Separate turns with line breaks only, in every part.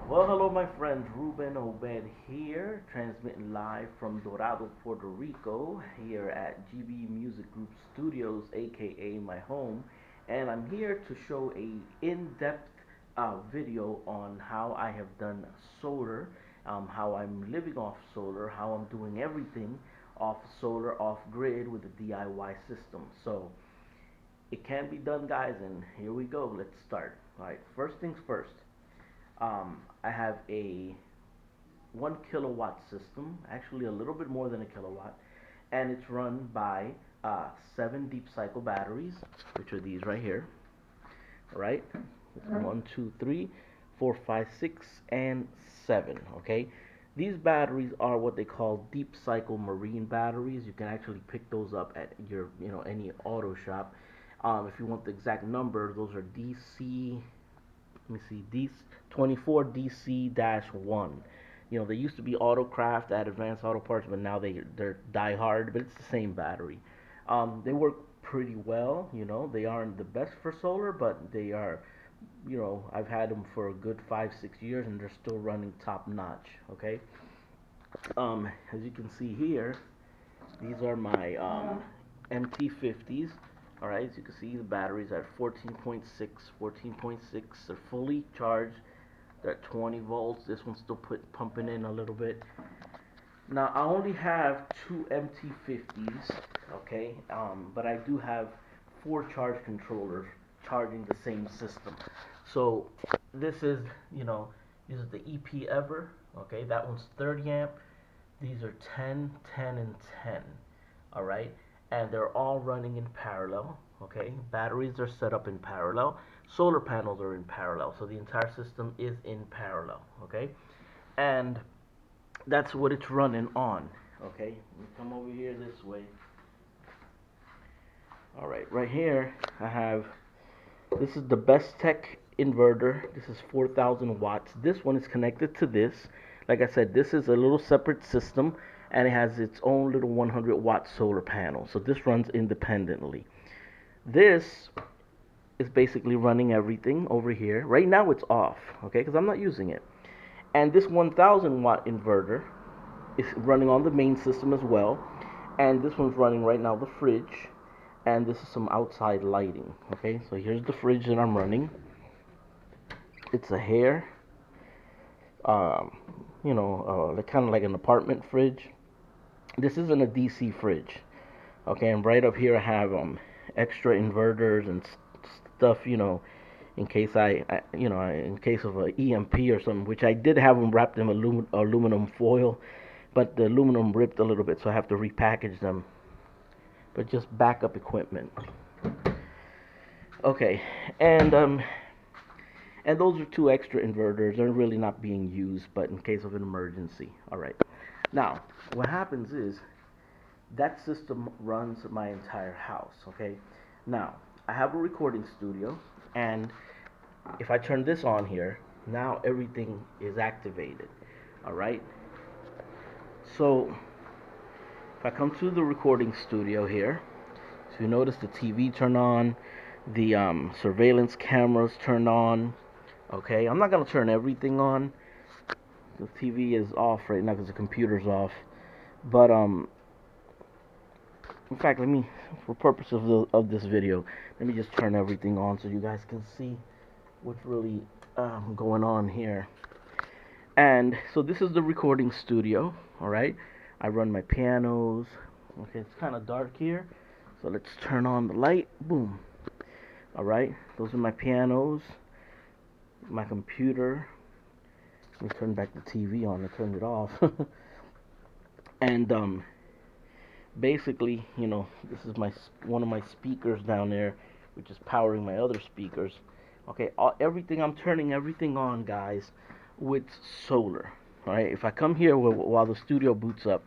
Well, hello, my friends. Ruben Obed here, transmitting live from Dorado, Puerto Rico, here at GB Music Group Studios, aka my home, and I'm here to show a in-depth video on how I have done solar, how I'm living off solar, how I'm doing everything off solar, off grid with a DIY system. So it can be done, guys, and here we go. Let's start. All right, first things first. I have a 1 kilowatt system, actually a little bit more than a kilowatt, and it's run by 7 deep cycle batteries, which are these right here. All right, one, two, three, four, five, six, and seven. Okay, these batteries are what they call deep cycle marine batteries. You can actually pick those up at your, any auto shop. If you want the exact number, those are DC, let me see, these 24 DC-1. They used to be Autocraft at Advanced Auto Parts, but now they're die hard, but it's the same battery. They work pretty well. They aren't the best for solar, but they are. I've had them for a good 5 6 years, and they're still running top notch. Okay. As you can see here, these are my MT50s. All right, as you can see, the batteries are 14.6, 14.6. They're fully charged. They're at 20 volts. This one's still pumping in a little bit. Now, I only have two MT50s, okay, but I do have four charge controllers charging the same system. So this is, this is the EP Ever, okay, that one's 30 amp. These are 10, 10, and 10, all right, and they're all running in parallel, okay. Batteries are set up in parallel. Solar panels are in parallel, so the entire system is in parallel, okay, and that's what it's running on. Okay, let me come over here this way. All right, right here I have, this is the Best Tech inverter. This is 4,000 watts. This one is connected to this. Like I said, this is a little separate system, and it has its own little 100-watt solar panel. So this runs independently. This is basically running everything over here. Right now it's off, okay, because I'm not using it. And this 1,000-watt inverter is running on the main system as well. And this one's running right now the fridge. And this is some outside lighting. Okay, so here's the fridge that I'm running. It's a hair, um, kind of like an apartment fridge. This isn't a DC fridge. Okay, and right up here I have extra inverters and stuff. In case in case of a EMP or something, which I did have them wrapped in aluminum foil, but the aluminum ripped a little bit, so I have to repackage them. But just backup equipment. Okay, and and those are two extra inverters. They're really not being used, but in case of an emergency. All right. Now, what happens is that system runs my entire house. Okay. Now, I have a recording studio, and if I turn this on here, now everything is activated. All right. So if I come to the recording studio here, so you notice the TV turned on, the surveillance cameras turned on. Okay, I'm not gonna turn everything on. The TV is off right now because the computer's off. But in fact, let me, for purpose of this video, let me just turn everything on so you guys can see what's really going on here. And so this is the recording studio. All right, I run my pianos. Okay, it's kind of dark here, so let's turn on the light. Boom. All right, those are my pianos, my computer. Let me turn back the TV on. I turned it off. And basically, this is my one of my speakers down there, which is powering my other speakers. Okay, everything, I'm turning everything on, guys, with solar. All right, if I come here while the studio boots up,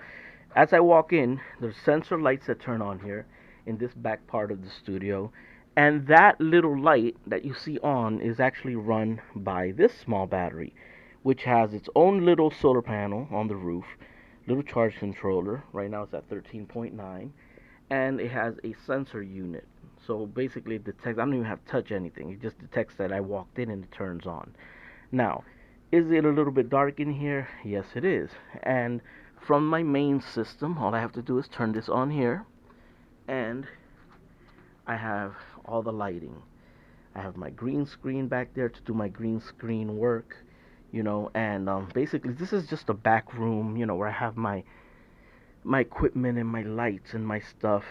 as I walk in, there's sensor lights that turn on here in this back part of the studio, and that little light that you see on is actually run by this small battery, which has its own little solar panel on the roof, little charge controller. Right now it's at 13.9, and it has a sensor unit. So basically it detects, I don't even have to touch anything. It just detects that I walked in and it turns on. Now, Is it a little bit dark in here? Yes, it is. And from my main system, all I have to do is turn this on here, and I have all the lighting. I have my green screen back there to do my green screen work, and basically this is just a back room, where I have my equipment and my lights and my stuff,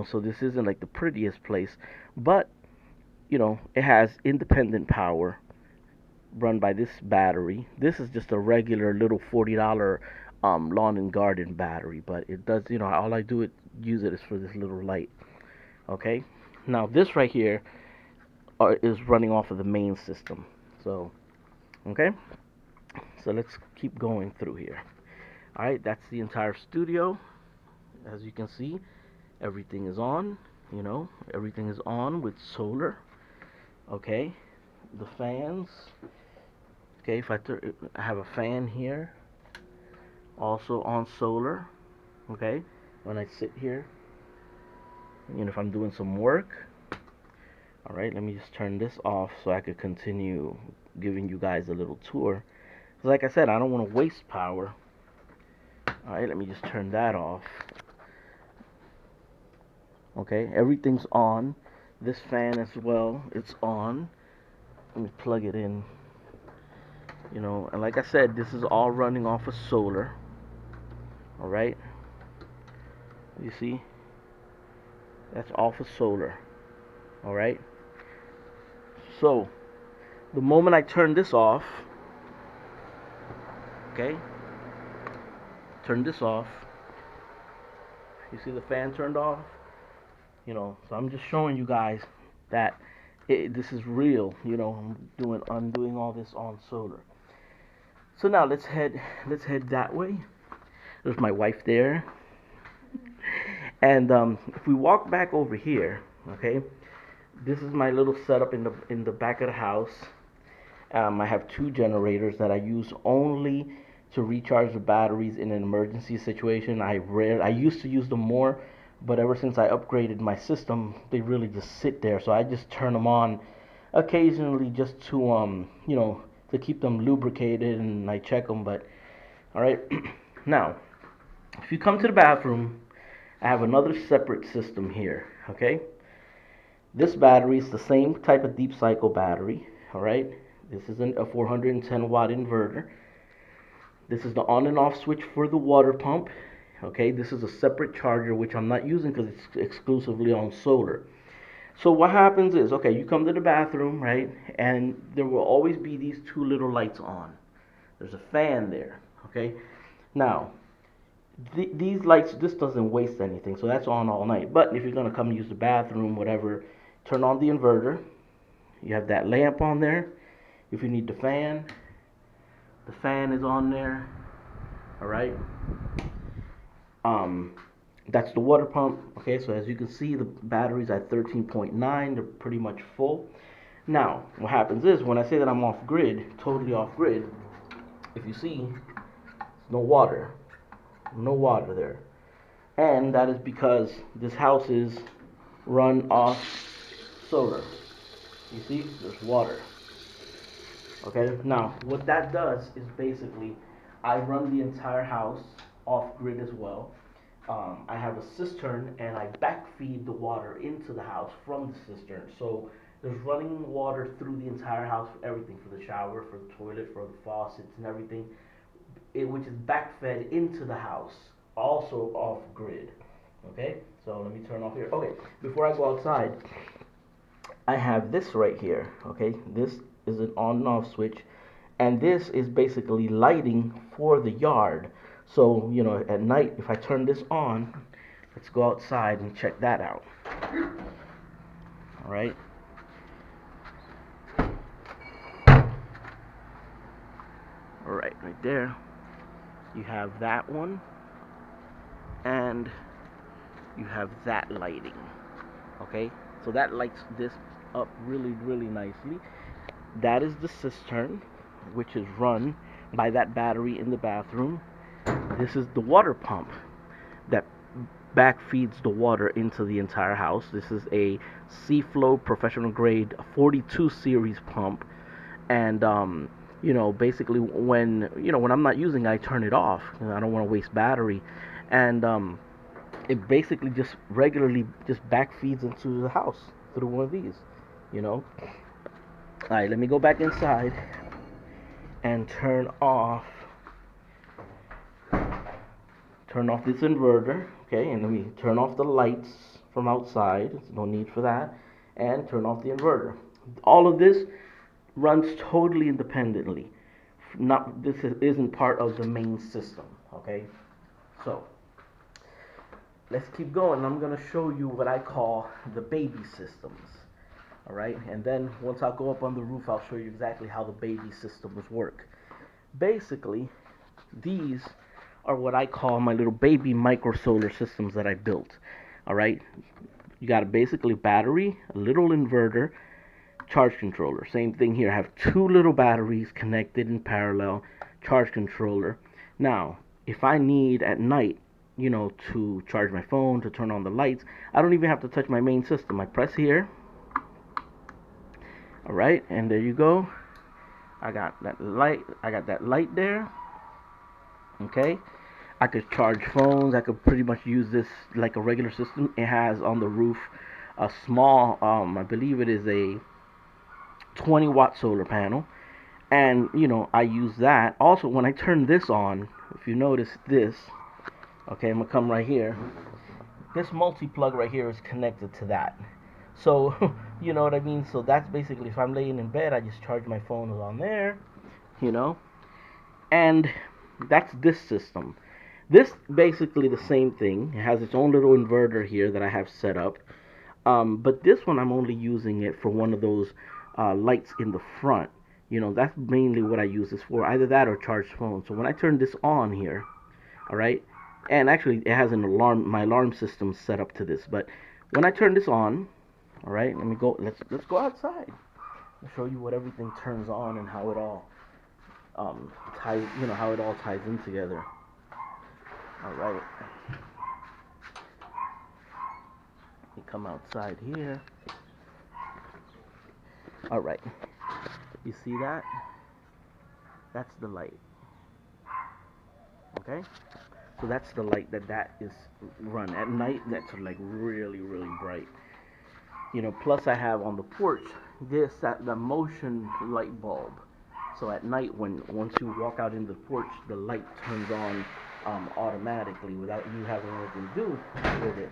so this isn't like the prettiest place, but it has independent power run by this battery. This is just a regular little $40 lawn and garden battery, but it does, all I do it use it is for this little light. Okay, now this right here is running off of the main system. So okay, so let's keep going through here. All right, that's the entire studio. As you can see, everything is on. Everything is on with solar. Okay, the fans. Okay, if I have a fan here, also on solar. Okay, when I sit here, if I'm doing some work. All right, let me just turn this off so I could continue giving you guys a little tour. 'Cause like I said, I don't want to waste power. All right, let me just turn that off. Okay, everything's on. This fan as well, it's on. Let me plug it in. And like I said, this is all running off of solar. All right, you see, that's off of solar. All right, so the moment I turn this off, okay, turn this off, you see the fan turned off. So I'm just showing you guys that this is real. I'm doing all this on solar. So now let's head that way. There's my wife there. And if we walk back over here, okay, this is my little setup in the back of the house. I have two generators that I use only to recharge the batteries in an emergency situation. I used to use them more, but ever since I upgraded my system, they really just sit there. So I just turn them on occasionally just to keep them lubricated, and I check them. But all right, now if you come to the bathroom, I have another separate system here. Okay, this battery is the same type of deep cycle battery. All right, this is a 410 watt inverter. This is the on and off switch for the water pump. Okay, this is a separate charger which I'm not using because it's exclusively on solar. So what happens is, okay, you come to the bathroom, right, and there will always be these two little lights on. There's a fan there. Okay, now these lights, this doesn't waste anything, so that's on all night. But if you're gonna come use the bathroom, whatever, turn on the inverter. You have that lamp on there. If you need the fan is on there. All right. Um, that's the water pump. Okay, so as you can see, the battery's at 13.9. They're pretty much full. Now, what happens is when I say that I'm off grid, totally off grid, if you see, no water, no water there, and that is because this house is run off solar. You see, there's water. Okay, now what that does is basically I run the entire house off grid as well. I have a cistern and I backfeed the water into the house from the cistern. So there's running water through the entire house for everything, for the shower, for the toilet, for the faucets and everything, which is backfed into the house, also off grid. Okay, so let me turn off here. Okay, before I go outside, I have this right here. Okay, this is an on and off switch, and this is basically lighting for the yard. So at night, if I turn this on, let's go outside and check that out. All right. All right, right there. You have that one, and you have that lighting. Okay, so that lights this up really, really nicely. That is the cistern, which is run by that battery in the bathroom. This is the water pump that back feeds the water into the entire house. This is a Seaflow professional grade 42 series pump, and basically when I'm not using it, I turn it off. I don't want to waste battery. And it basically just regularly just back feeds into the house through one of these. You know. All right, let me go back inside and turn off this inverter, okay, and let me turn off the lights from outside. There's no need for that, and turn off the inverter. All of this runs totally independently. Not this isn't part of the main system, okay. So let's keep going. I'm gonna show you what I call the baby systems. All right, and then once I go up on the roof, I'll show you exactly how the baby systems work. Basically, these are what I call my little baby micro solar systems that I built. All right, you got a basically battery, a little inverter, charge controller. Same thing here. I have two little batteries connected in parallel, charge controller. Now, if I need at night, to charge my phone, to turn on the lights, I don't even have to touch my main system. I press here. All right, and there you go. I got that light. I got that light there. Okay. I could charge phones. I could pretty much use this like a regular system. It has on the roof a small, I believe it is a 20-watt solar panel, and I use that. Also, when I turn this on, if you notice this, okay, I'm gonna come right here. This multi-plug right here is connected to that. So, you know what I mean? So that's basically if I'm laying in bed, I just charge my phone on there, you know? And that's this system. This basically the same thing. It has its own little inverter here that I have set up. But this one I'm only using it for one of those lights in the front. That's mainly what I use this for. Either that or charge phone. So when I turn this on here, all right, and actually it has an alarm. My alarm system set up to this. But when I turn this on, all right, let me go. Let's go outside. I'll show you what everything turns on and how it all ties. How it all ties in together. All right. Let me come outside here. All right. You see that? That's the light. Okay? So that's the light that is run at night. That's like really, really bright. Plus I have on the porch the motion light bulb. So at night, once you walk out into the porch, the light turns on automatically without you having anything to do with it.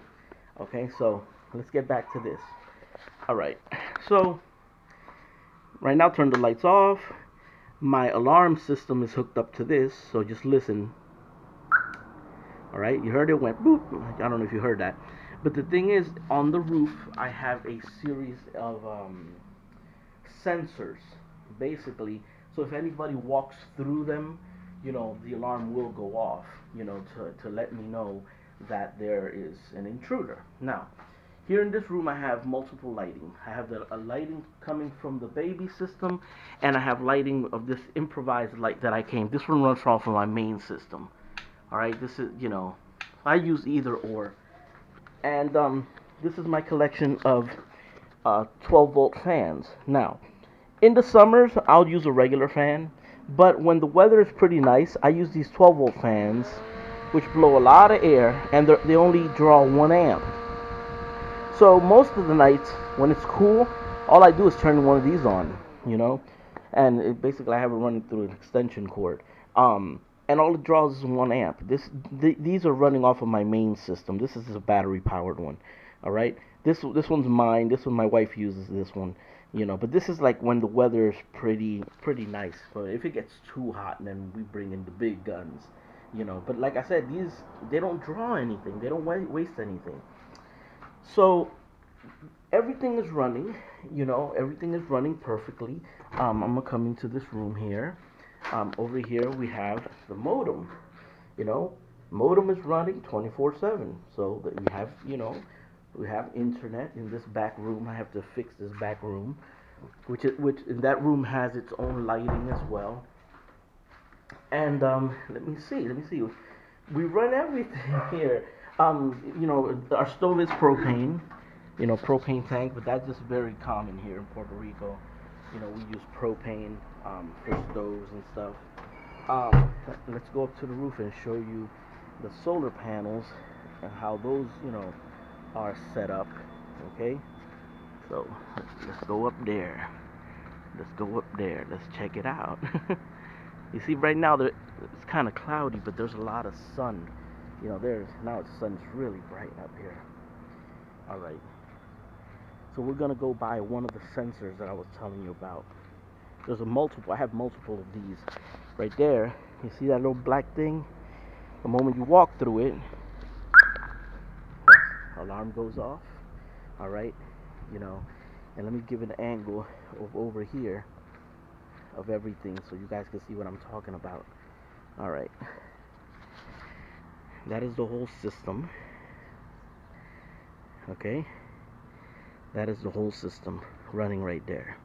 Okay, so let's get back to this. All right, so right now, turn the lights off. My alarm system is hooked up to this, so just listen. All right, you heard it went boop. I don't know if you heard that, but the thing is, on the roof, I have a series of sensors, basically. So if anybody walks through them, the alarm will go off, to let me know that there is an intruder. Now, here in this room, I have multiple lighting. I have a lighting coming from the baby system, and I have lighting of this improvised light that I came. This one runs off of my main system. All right, this is, I use either or. And this is my collection of 12-volt fans. Now, in the summers, I'll use a regular fan, but when the weather is pretty nice, I use these 12-volt fans, which blow a lot of air, and they only draw 1 amp. So most of the nights, when it's cool, all I do is turn one of these on, and basically I have it running through an extension cord. And all it draws is 1 amp. These are running off of my main system. This is a battery-powered one, all right? This one's mine. This one my wife uses. This one, But this is like when the weather is pretty nice. But if it gets too hot, then we bring in the big guns, But like I said, they don't draw anything. They don't waste anything. So everything is running. Everything is running perfectly. I'm gonna come into this room here. Over here we have the modem. Modem is running 24/7. So that we have internet in this back room. I have to fix this back room, which in that room has its own lighting as well. And let me see. We run everything here. Our stove is propane. Propane tank, but that's just very common here in Puerto Rico. We use propane for stoves and stuff. Let's go up to the roof and show you the solar panels and how those, are set up. Okay, so let's go up there. Let's go up there. Let's check it out. You see, right now it's kind of cloudy, but there's a lot of sun. There's now the sun's really bright up here. All right. So we're gonna go by one of the sensors that I was telling you about. There's a multiple. I have multiple of these. Right there. You see that little black thing? The moment you walk through it, alarm goes off. All right. You know. And let me give an angle of over here of everything so you guys can see what I'm talking about. All right. That is the whole system. Okay. That is the whole system running right there.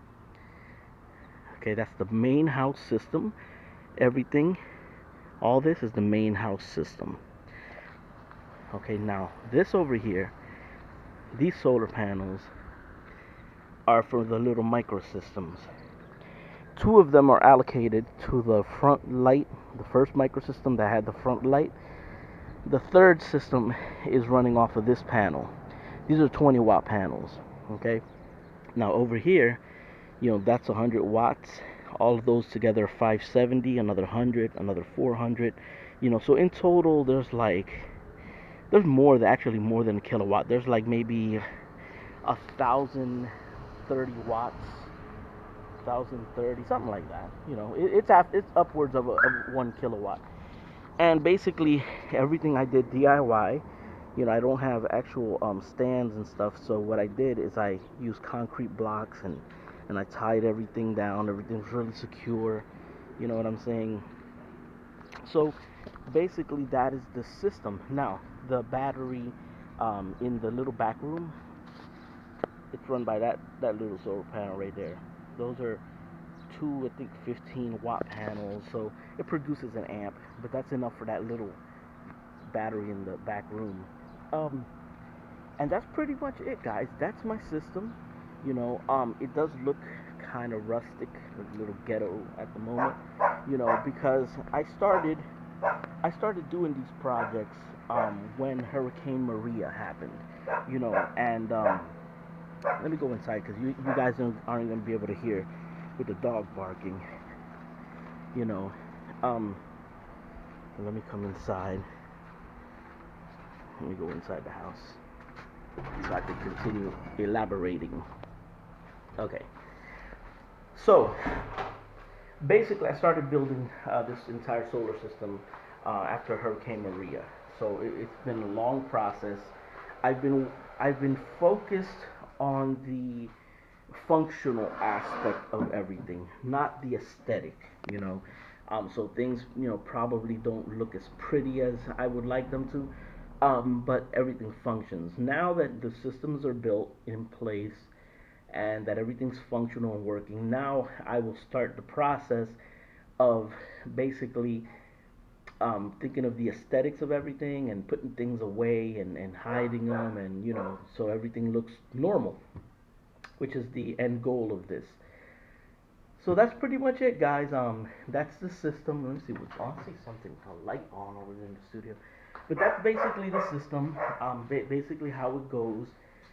Okay, that's the main house system. Everything, all this is the main house system. Okay, now this over here, these solar panels are for the little microsystems. Two of them are allocated to the front light, the first microsystem that had the front light. The third system is running off of this panel. These are 20 watt panels. Okay, now over here, that's 100 watts. All of those together are 570, another 100, another 400. So in total there's actually more than a kilowatt. There's like maybe 1,030 watts, 1,030, something like that. It's upwards of 1 kilowatt. And basically everything I did DIY. I don't have actual stands and stuff, so what I did is I used concrete blocks and I tied everything down. Everything's really secure. You know what I'm saying? So basically that is the system. Now the battery in the little back room, it's run by that little solar panel right there. Those are two, I think, 15 watt panels, so it produces an amp, but that's enough for that little battery in the back room. And that's pretty much it, guys. That's my system. It does look kind of rustic, a little ghetto at the moment. Because I started doing these projects when Hurricane Maria happened. And let me go inside because you guys aren't gonna be able to hear with the dog barking. You know, um, let me come inside. Let me go inside the house so I can continue elaborating. Okay. So, basically, I started building this entire solar system after Hurricane Maria. So it's been a long process. I've been focused on the functional aspect of everything, not the aesthetic. You know, so things probably don't look as pretty as I would like them to, but everything functions. Now that the systems are built in place and that everything's functional and working, now I will start the process of basically thinking of the aesthetics of everything and putting things away and hiding them, and so everything looks normal, which is the end goal of this. So that's pretty much it, guys. That's the system. Let me see. I see something, a light on over there in the studio. But that's basically the system. Basically how it goes.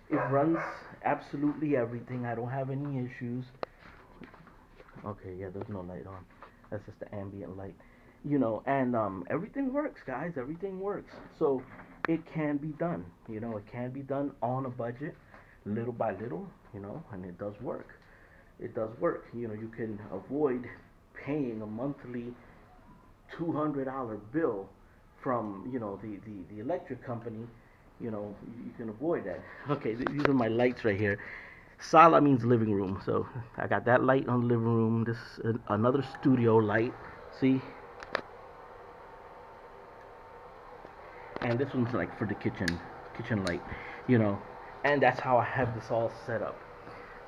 It runs absolutely everything. I don't have any issues. Okay, yeah, there's no light on. That's just the ambient light. And everything works, guys. Everything works. So it can be done. It can be done on a budget, little by little. And it does work. It does work. You can avoid paying a monthly $200 bill from the electric company. You can avoid that. Okay, these are my lights right here. Sala means living room, so I got that light on the living room. This is another studio light. See, and this one's like for the kitchen light. And that's how I have this all set up.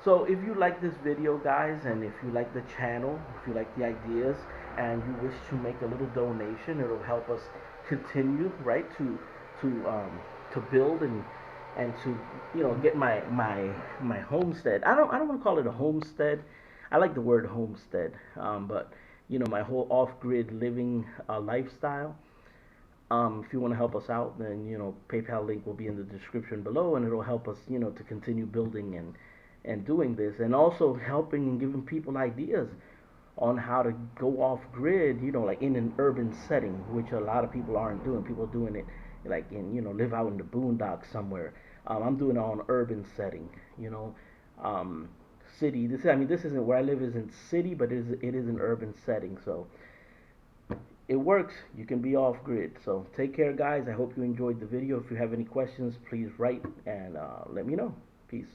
So if you like this video, guys, and if you like the channel, if you like the ideas, and you wish to make a little donation, it'll help us continue, right, to build and to get my homestead. I don't want to call it a homestead. I like the word homestead, but my whole off-grid living lifestyle. If you want to help us out, then PayPal link will be in the description below, and it'll help us to continue building and doing this, and also helping and giving people ideas on how to go off grid, like in an urban setting, which a lot of people aren't doing. People are doing it like in, live out in the boondocks somewhere. I'm doing it on urban setting, you know. Um, City, this isn't where I live, isn't city, but it is an urban setting. So it works. You can be off grid. So take care, guys. I hope you enjoyed the video. If you have any questions, please write and let me know. Peace.